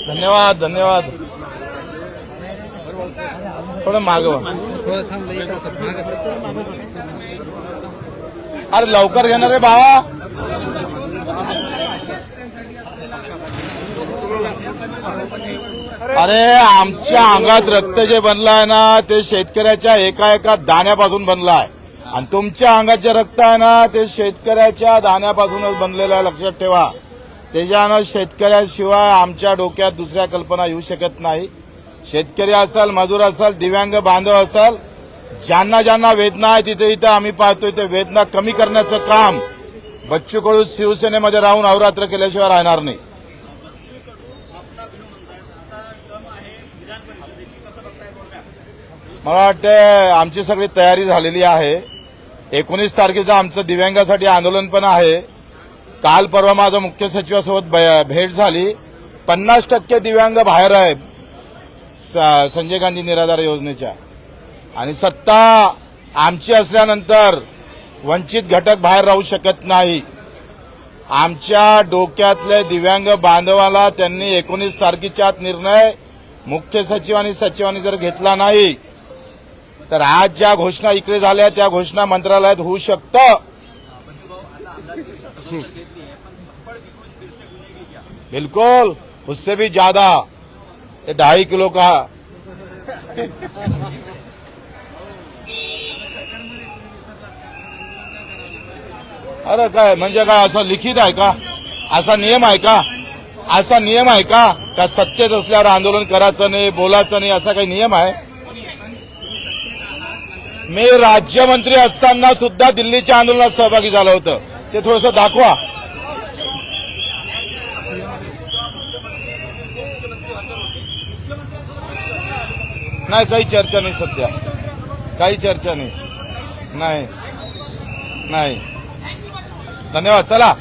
धन्यवाद धन्यवाद. थोडं मागवा. अरे लवकर घेणार रे भावा. अरे आमच्या अंगात रक्त जे बनलाय ना ते शेतकऱ्याच्या एका एका दाण्यापासून बनलाय आणि तुमच्या अंगात जे रक्त आहे ना ते शेतकऱ्याच्या दाण्यापासूनच बनलेलं आहे. लक्षात ठेवा. त्याच्यानं शेतकऱ्याशिवाय आमच्या डोक्यात दुसऱ्या कल्पना येऊ शकत नाही. शेतकरी असाल, मजूर असाल, दिव्यांग बांधव असाल, ज्यांना ज्यांना वेदना आहे तिथे इथं आम्ही पाहतोय ते वेदना कमी करण्याचं काम बच्चू कडू शिवसेनेमध्ये राहून अहोरात्र केल्याशिवाय राहणार नाही. मला वाटतं आमची सगळी तयारी झालेली आहे. 19 तारखेचं आमचं दिव्यांगासाठी आंदोलन पण आहे. काल परवा माझं मुख्य सचिवासोबत भेट झाली. 50% दिव्यांग बाहेर आहे संजय गांधी निराधार योजनेच्या आणि सत्ता आमची असल्यानंतर वंचित घटक बाहेर राहू शकत नाही. आमच्या डोक्यातल्या दिव्यांग बांधवाला त्यांनी 19 तारखेच्या आत निर्णय मुख्य सचिव आणि सचिवांनी जर घेतला नाही तर आज ज्या घोषणा इकडे झाल्या त्या घोषणा मंत्रालयात होऊ शकतं. बिल्कुल उससे भी ज्यादा. 2.5 किलो का अरे काय म्हणजे काय असं लिखित आहे का? असा नियम आहे का? असा नियम आहे का सत्तेत असल्यावर आंदोलन करायचं नाही, बोलायचं नाही, असा काही नियम आहे? मी राज्यमंत्री असताना सुद्धा दिल्लीच्या आंदोलनात सहभागी झालं होतं. ते थोडंसं दाखवा. नाही काही चर्चा नाही सध्या. काही चर्चा नाही. नाही नाही. धन्यवाद. चला.